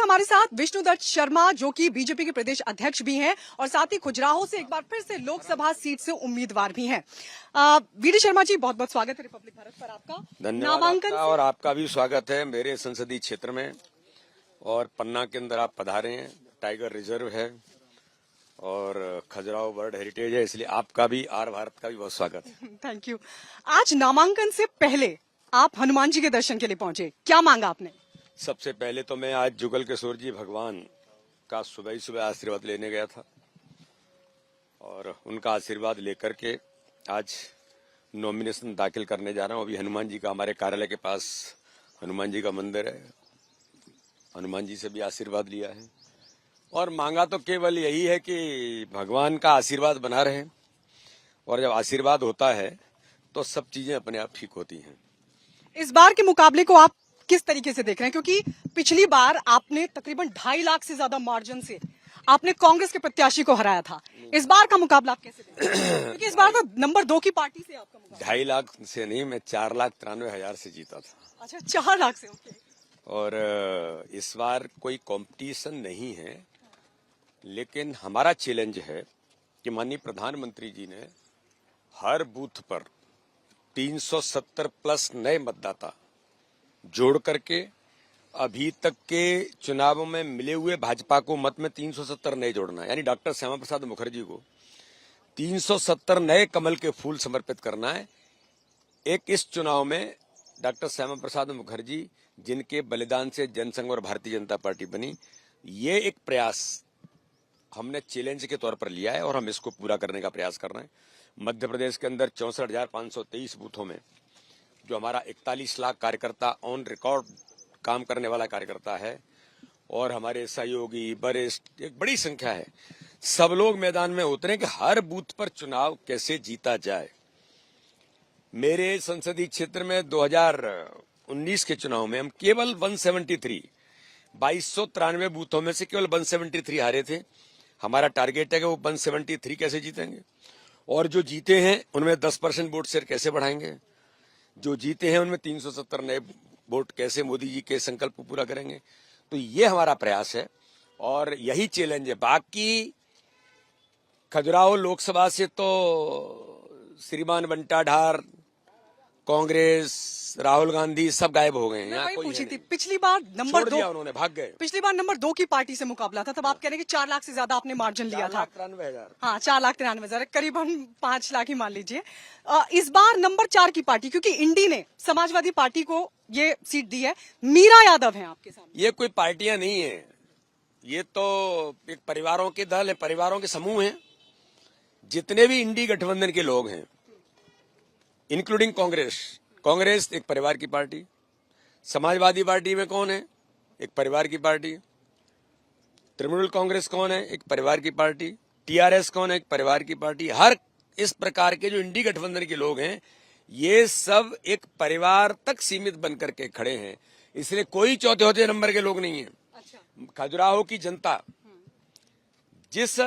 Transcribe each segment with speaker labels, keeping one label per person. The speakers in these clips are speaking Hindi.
Speaker 1: वक्त हमारे साथ विष्णुदत्त शर्मा जो कि बीजेपी के प्रदेश अध्यक्ष भी हैं और साथ ही खजुराहो से एक बार फिर से लोकसभा सीट से उम्मीदवार भी हैं। वीडी शर्मा जी, बहुत बहुत स्वागत है रिपब्लिक भारत पर आपका।
Speaker 2: धन्यवाद और आपका भी स्वागत है मेरे संसदीय क्षेत्र में। और पन्ना के अंदर आप पधारे हैं, टाइगर रिजर्व है और खजुराहो वर्ल्ड हेरिटेज है, इसलिए आपका भी आर भारत का भी बहुत स्वागत है।
Speaker 1: Thank you. आज नामांकन से पहले आप हनुमान जी के दर्शन के लिए पहुंचे, क्या मांगा आपने?
Speaker 2: सबसे पहले तो मैं आज जुगल किशोर जी भगवान का सुबह ही सुबह आशीर्वाद लेने गया था और उनका आशीर्वाद लेकर के आज नॉमिनेशन दाखिल करने जा रहा हूं। अभी हनुमान जी का, हमारे कार्यालय के पास हनुमान जी का मंदिर है, हनुमान जी से भी आशीर्वाद लिया है और मांगा तो केवल यही है कि भगवान का आशीर्वाद बना रहे। और जब आशीर्वाद होता है तो सब चीजें अपने आप ठीक होती हैं।
Speaker 1: इस बार के मुकाबले को आप किस तरीके से देख रहे हैं, क्योंकि पिछली बार आपने तकरीबन 2.5 लाख से ज्यादा मार्जिन से आपने कांग्रेस के प्रत्याशी को हराया था। इस बार का मुकाबला आप कैसे देख रहे हैं? क्योंकि इस बार तो नंबर 2 की पार्टी से आपका मुकाबला।
Speaker 2: 2.5 लाख से नहीं, मैं 4,93,000 से जीता था।
Speaker 1: अच्छा, 4 लाख से। ओके।
Speaker 2: और इस बार कोई कंपटीशन नहीं है, लेकिन हमारा चैलेंज है कि माननीय प्रधानमंत्री जी ने हर बूथ पर 370 प्लस नए मतदाता जोड़ करके अभी तक के चुनावों में मिले हुए भाजपा को मत में 370 नए जोड़ना है, यानी डॉक्टर श्यामा प्रसाद मुखर्जी को 370 नए कमल के फूल समर्पित करना है। एक इस चुनाव में डॉक्टर श्यामा प्रसाद मुखर्जी जिनके बलिदान से जनसंघ और भारतीय जनता पार्टी बनी, ये एक प्रयास हमने चैलेंज के तौर पर लिया है और हम इसको पूरा करने का प्रयास कर रहे हैं। मध्य प्रदेश के अंदर 64,523 बूथों में जो हमारा 41 लाख कार्यकर्ता ऑन रिकॉर्ड काम करने वाला कार्यकर्ता है और हमारे सहयोगी वरिष्ठ एक बड़ी संख्या है, सब लोग मैदान में उतरे कि हर बूथ पर चुनाव कैसे जीता जाए। मेरे संसदीय क्षेत्र में 2019 के चुनाव में हम केवल 2293 बूथों में से केवल 173 हारे थे। हमारा टारगेट है कि वो 173 कैसे जीतेंगे और जो जीते हैं उनमें 10% वोट शेयर कैसे बढ़ाएंगे, जो जीते हैं उनमें 370 नए वोट कैसे मोदी जी के संकल्प को पूरा करेंगे। तो ये हमारा प्रयास है और यही चैलेंज है। बाकी खजुराहो लोकसभा से तो श्रीमान बंटा ढार, कांग्रेस, राहुल गांधी सब गायब हो गए हैं।
Speaker 1: यहाँ कोई पूछी थी पिछली बार नंबर 2
Speaker 2: उन्होंने भाग गए।
Speaker 1: पिछली बार नंबर 2 की पार्टी से मुकाबला था, तब आप कह रहे हैं कि 4 लाख से ज्यादा आपने मार्जिन लिया था।
Speaker 2: 4,93,000।
Speaker 1: हाँ, 4,93,000, करीबन 5 लाख ही मान लीजिए। इस बार नंबर 4 की पार्टी, क्योंकि इंडी ने समाजवादी पार्टी को ये सीट दी है, मीरा यादव है आपके सामने।
Speaker 2: ये कोई पार्टियां नहीं है, ये तो एक परिवारों के दल है, परिवारों के समूह है। जितने भी इंडी गठबंधन के लोग हैं इंक्लूडिंग कांग्रेस एक परिवार की पार्टी, समाजवादी पार्टी में कौन है, एक परिवार की पार्टी, तृणमूल कांग्रेस कौन है, एक परिवार की पार्टी, टीआरएस कौन है, एक परिवार की पार्टी। हर इस प्रकार के जो इंडी गठबंधन के लोग हैं ये सब एक परिवार तक सीमित बनकर के खड़े हैं, इसलिए कोई चौथे नंबर के लोग नहीं है। खजुराहो की जनता जिस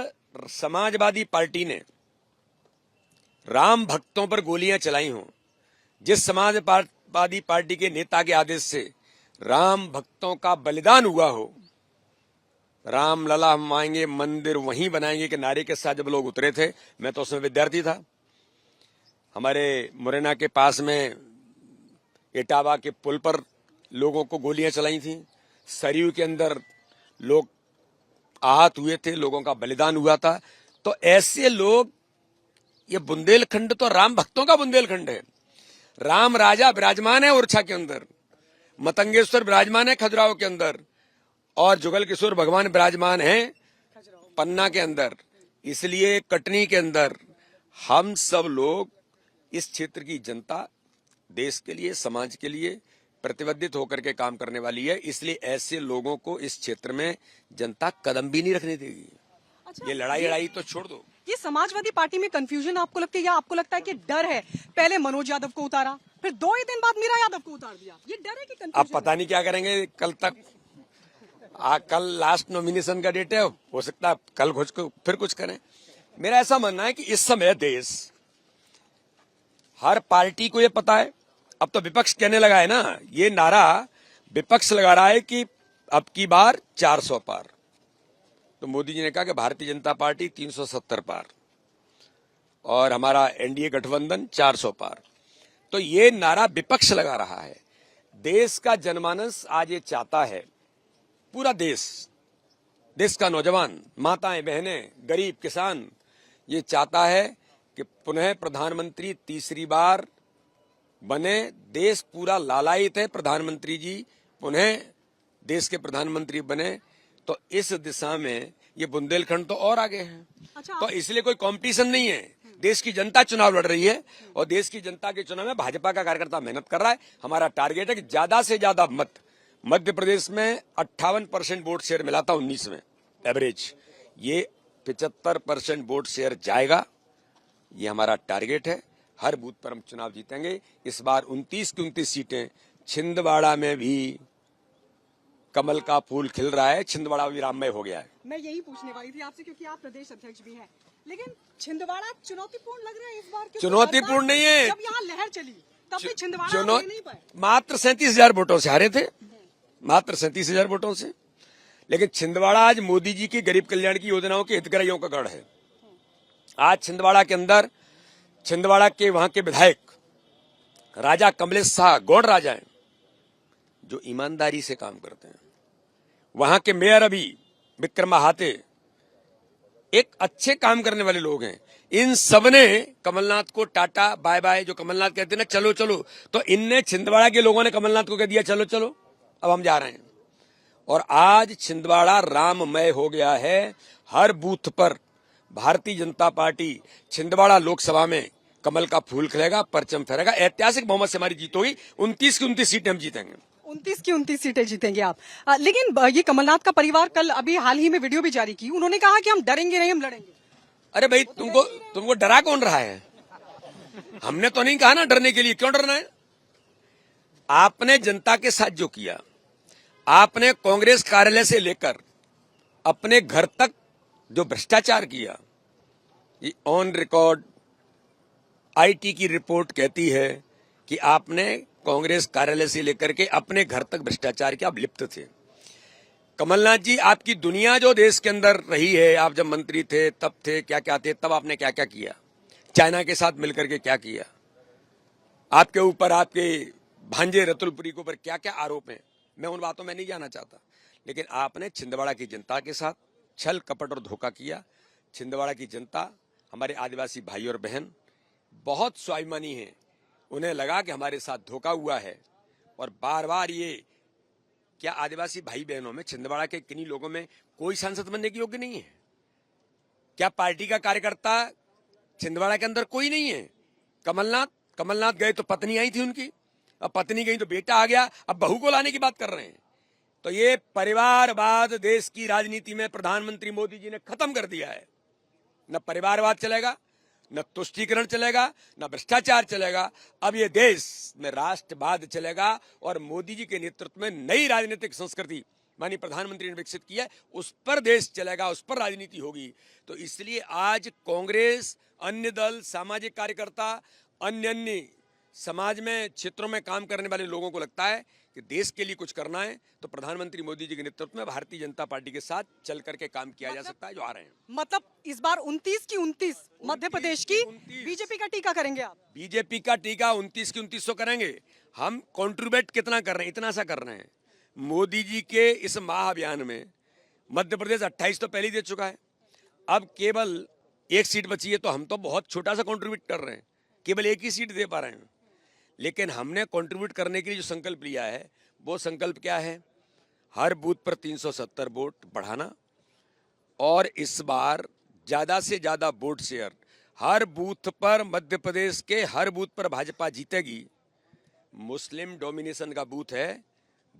Speaker 2: समाजवादी पार्टी ने राम भक्तों पर गोलियां चलाई हों, जिस समाजवादी पार्टी के नेता के आदेश से राम भक्तों का बलिदान हुआ हो, राम लला हम आएंगे मंदिर वहीं बनाएंगे के नारे के साथ जब लोग उतरे थे, मैं तो उसमें विद्यार्थी था। हमारे मुरैना के पास में इटावा के पुल पर लोगों को गोलियां चलाई थी, सरयू के अंदर लोग आहत हुए थे, लोगों का बलिदान हुआ था। तो ऐसे लोग, ये बुंदेलखंड तो राम भक्तों का बुंदेलखंड है। राम राजा विराजमान है ओरछा के अंदर, मतंगेश्वर विराजमान है खजुराहो के अंदर और जुगल किशोर भगवान विराजमान है पन्ना के अंदर। इसलिए कटनी के अंदर हम सब लोग, इस क्षेत्र की जनता देश के लिए, समाज के लिए प्रतिबद्धित होकर के काम करने वाली है। इसलिए ऐसे लोगों को इस क्षेत्र में जनता कदम भी नहीं रखने देगी।
Speaker 1: अच्छा,
Speaker 2: ये लड़ाई तो छोड़ दो।
Speaker 1: ये समाजवादी पार्टी में कंफ्यूजन आपको लगता है या आपको लगता है कि डर है? पहले मनोज यादव को उतारा, फिर 2 ही दिन बाद मीरा यादव को उतार दिया, ये डर है कि कंफ्यूजन?
Speaker 2: अब पता नहीं क्या करेंगे कल तक। कल लास्ट नॉमिनेशन का डेट है, हो सकता है कल घोष को फिर कुछ करें। मेरा ऐसा मानना है कि इस समय देश, हर पार्टी को ये पता है, अब तो विपक्ष कहने लगा है ना, ये नारा विपक्ष लगा रहा है कि अब की बार 400 पार। तो मोदी जी ने कहा कि भारतीय जनता पार्टी 370 पार और हमारा एनडीए गठबंधन 400 पार। तो ये नारा विपक्ष लगा रहा है। देश का जनमानस आज ये चाहता है, पूरा देश का नौजवान, माताएं बहनें, गरीब किसान ये चाहता है कि पुनः प्रधानमंत्री तीसरी बार बने। देश पूरा लालायित है प्रधानमंत्री जी पुनः देश के प्रधानमंत्री बने। तो इस दिशा में ये बुंदेलखंड तो और आगे है।
Speaker 1: अच्छा,
Speaker 2: तो इसलिए कोई कंपटीशन नहीं है। देश की जनता चुनाव लड़ रही है और देश की जनता के चुनाव में भाजपा का कार्यकर्ता मेहनत कर रहा है। हमारा टारगेट है कि ज्यादा से ज्यादा मत। मध्य प्रदेश में 58% वोट शेयर मिला था 19 में एवरेज, ये 75% वोट शेयर जाएगा। ये हमारा टारगेट है। हर बूथ पर हम चुनाव जीतेंगे। इस बार 29 की 29 सीटें। छिंदवाड़ा में भी कमल का फूल खिल रहा है। छिंदवाड़ा भी राममय हो गया है।
Speaker 1: मैं यही पूछने वाली थी आपसे, क्योंकि आप प्रदेश अध्यक्ष भी हैं, लेकिन छिंदवाड़ा चुनौतीपूर्ण लग रहा है इस बार।
Speaker 2: चुनौतीपूर्ण नहीं है।
Speaker 1: जब यहाँ लहर चली तब भी छिंदवाड़ा आप नहीं पाए।
Speaker 2: मात्र 37,000 वोटों से हारे थे, मात्र 37,000 वोटों से। लेकिन छिंदवाड़ा आज मोदी जी की गरीब कल्याण की योजनाओं के हितग्राहियों का गढ़ है। आज छिंदवाड़ा के अंदर, छिंदवाड़ा के वहां के विधायक राजा कमलेश शाह, गौड़ राजा हैं, जो ईमानदारी से काम करते हैं। वहां के मेयर अभी विक्रम महाते एक अच्छे काम करने वाले लोग हैं। इन सबने कमलनाथ को टाटा बाय बाय, जो कमलनाथ कहते हैं ना चलो चलो, तो इनने छिंदवाड़ा के लोगों ने कमलनाथ को कह दिया चलो चलो अब हम जा रहे हैं। और आज छिंदवाड़ा राममय हो गया है। हर बूथ पर भारतीय जनता पार्टी, छिंदवाड़ा लोकसभा में कमल का फूल खिलेगा, परचम फहरेगा। ऐतिहासिक बहुमत से हमारी जीत होगी। 29 की 29 सीटें हम जीतेंगे।
Speaker 1: 29 की 29 सीटें जीतेंगे आप। लेकिन ये कमलनाथ का परिवार कल अभी हाल ही में वीडियो भी जारी की, उन्होंने कहा कि हम डरेंगे नहीं, हम लड़ेंगे।
Speaker 2: अरे भाई, तुमको डरा कौन रहा है? हमने तो नहीं कहा ना डरने के लिए। क्यों डरना है? आपने जनता के साथ जो किया, आपने कांग्रेस कार्यालय से लेकर अपने घर तक जो भ्रष्टाचार किया, ये ऑन रिकॉर्ड आईटी की रिपोर्ट कहती है कि आपने कांग्रेस कार्यालय से लेकर के अपने घर तक भ्रष्टाचार के आप लिप्त थे। कमलनाथ जी, आपकी दुनिया जो देश के अंदर रही है, आप जब मंत्री थे तब थे क्या क्या थे, तब आपने क्या क्या किया, चाइना के साथ मिलकर के क्या किया, आपके ऊपर, आपके भांजे रतुलपुरी के ऊपर क्या क्या आरोप हैं। मैं उन बातों में नहीं जाना चाहता, लेकिन आपने छिंदवाड़ा की जनता के साथ छल कपट और धोखा किया। छिंदवाड़ा की जनता, हमारे आदिवासी भाई और बहन बहुत स्वाभिमानी हैं। उन्हें लगा कि हमारे साथ धोखा हुआ है और बार बार ये, क्या आदिवासी भाई बहनों में, छिंदवाड़ा के किन्हीं लोगों में कोई सांसद बनने के योग्य नहीं है? क्या पार्टी का कार्यकर्ता छिंदवाड़ा के अंदर कोई नहीं है? कमलनाथ गए तो पत्नी आई थी उनकी, अब पत्नी गई तो बेटा आ गया, अब बहू को लाने की बात कर रहे हैं। तो ये परिवारवाद देश की राजनीति में प्रधानमंत्री मोदी जी ने खत्म कर दिया है। न परिवारवाद चलेगा, न तुष्टीकरण चलेगा, न भ्रष्टाचार चलेगा। अब ये देश में राष्ट्रवाद चलेगा और मोदी जी के नेतृत्व में नई राजनीतिक संस्कृति माननीय प्रधानमंत्री ने विकसित की है, उस पर देश चलेगा, उस पर राजनीति होगी। तो इसलिए आज कांग्रेस, अन्य दल, सामाजिक कार्यकर्ता, अन्य समाज में क्षेत्रों में काम करने वाले लोगों को लगता है कि देश के लिए कुछ करना है तो प्रधानमंत्री मोदी जी के नेतृत्व में भारतीय जनता पार्टी के साथ चल करके काम किया जा सकता है, जो आ रहे हैं।
Speaker 1: मतलब इस बार 29 की 29 मध्य प्रदेश की
Speaker 2: 29
Speaker 1: बीजेपी का टीका करेंगे आप?
Speaker 2: बीजेपी का टीका 29 की 29 करेंगे। हम कंट्रीब्यूट कितना कर रहे हैं? इतना सा कर रहे हैं। मोदी जी के इस महाअभियान में मध्य प्रदेश 28 तो पहले ही दे चुका है, अब केवल एक सीट बची है, तो हम तो बहुत छोटा सा कंट्रीब्यूट कर रहे हैं, केवल एक ही सीट दे पा रहे हैं। लेकिन हमने कंट्रीब्यूट करने के लिए जो संकल्प लिया है, वो संकल्प क्या है? हर बूथ पर 370 वोट बढ़ाना और इस बार ज्यादा से ज्यादा वोट शेयर हर बूथ पर, मध्य प्रदेश के हर बूथ पर भाजपा जीतेगी। मुस्लिम डोमिनेशन का बूथ है,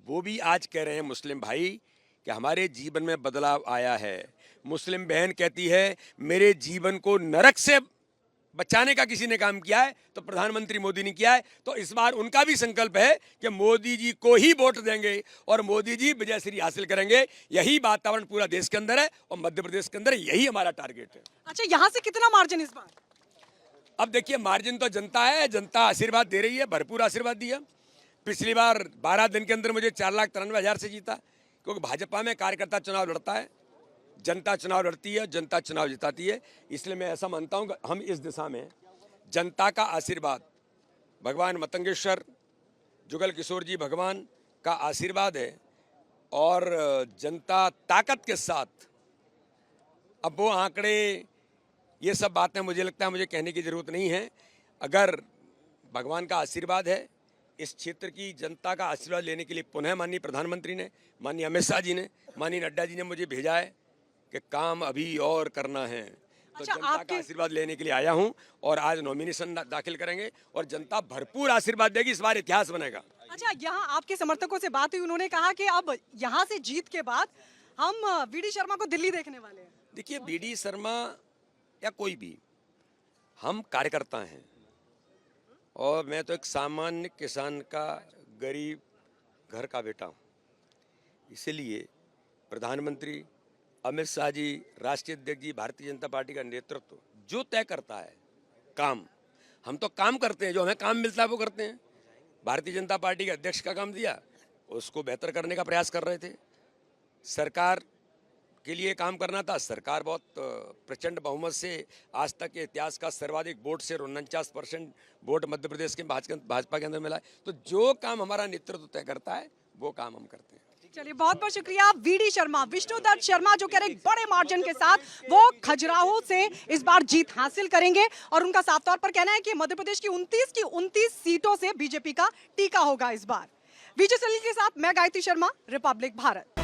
Speaker 2: वो भी आज कह रहे हैं मुस्लिम भाई कि हमारे जीवन में बदलाव आया है। मुस्लिम बहन कहती है मेरे जीवन को नरक से बचाने का किसी ने काम किया है तो प्रधानमंत्री मोदी ने किया है। तो इस बार उनका भी संकल्प है कि मोदी जी को ही वोट देंगे और मोदी जी विजयश्री हासिल करेंगे। यही वातावरण पूरा देश के अंदर है और मध्य प्रदेश के अंदर यही हमारा टारगेट है।
Speaker 1: अच्छा, यहाँ से कितना मार्जिन इस बार?
Speaker 2: अब देखिए, मार्जिन तो जनता है, जनता आशीर्वाद दे रही है, भरपूर आशीर्वाद दिया। पिछली बार 12 दिन के अंदर मुझे 4,93,000 से जीता, क्योंकि भाजपा में कार्यकर्ता चुनाव लड़ता है, जनता चुनाव लड़ती है, जनता चुनाव जिताती है। इसलिए मैं ऐसा मानता हूं कि हम इस दिशा में जनता का आशीर्वाद, भगवान मतंगेश्वर जुगल किशोर जी भगवान का आशीर्वाद है और जनता ताकत के साथ। अब वो आंकड़े, ये सब बातें मुझे लगता है मुझे कहने की जरूरत नहीं है। अगर भगवान का आशीर्वाद है, इस क्षेत्र की जनता का आशीर्वाद लेने के लिए पुनः माननीय प्रधानमंत्री ने, माननीय अमित शाह जी ने, माननीय नड्डा जी ने मुझे भेजा है कि काम अभी और करना है। तो
Speaker 1: अच्छा,
Speaker 2: जनता का आशीर्वाद लेने के लिए आया हूं और आज नॉमिनेशन दाखिल करेंगे और जनता भरपूर आशीर्वाद देगी। इस बार इतिहास बनेगा।
Speaker 1: अच्छा, यहाँ आपके समर्थकों से बात हुई, उन्होंने कहा कि अब यहाँ से जीत के बाद हम वीडी शर्मा को दिल्ली देखने वाले हैं।
Speaker 2: देखिए, वीडी शर्मा या कोई भी, हम कार्यकर्ता हैं और मैं तो एक सामान्य किसान का गरीब घर का बेटा हूं। इसलिए प्रधानमंत्री अमित शाह जी, राष्ट्रीय अध्यक्ष जी, भारतीय जनता पार्टी का नेतृत्व जो तय करता है काम, हम तो काम करते हैं, जो हमें काम मिलता है वो करते हैं। भारतीय जनता पार्टी के अध्यक्ष का काम दिया, उसको बेहतर करने का प्रयास कर रहे थे। सरकार के लिए काम करना था, सरकार बहुत प्रचंड बहुमत से आज तक के इतिहास का सर्वाधिक वोट से 49% वोट मध्य प्रदेश के भाजपा के अंदर मिला है। तो जो काम हमारा नेतृत्व तय करता है वो काम हम करते हैं।
Speaker 1: चलिए, बहुत बहुत शुक्रिया। वीडी शर्मा, विष्णुदत्त शर्मा, जो कह रहे बड़े मार्जिन के साथ वो खजुराहो से इस बार जीत हासिल करेंगे और उनका साफ तौर पर कहना है कि मध्य प्रदेश की 29 सीटों से बीजेपी का टीका होगा इस बार। विजय सलील के साथ मैं गायत्री शर्मा, रिपब्लिक भारत।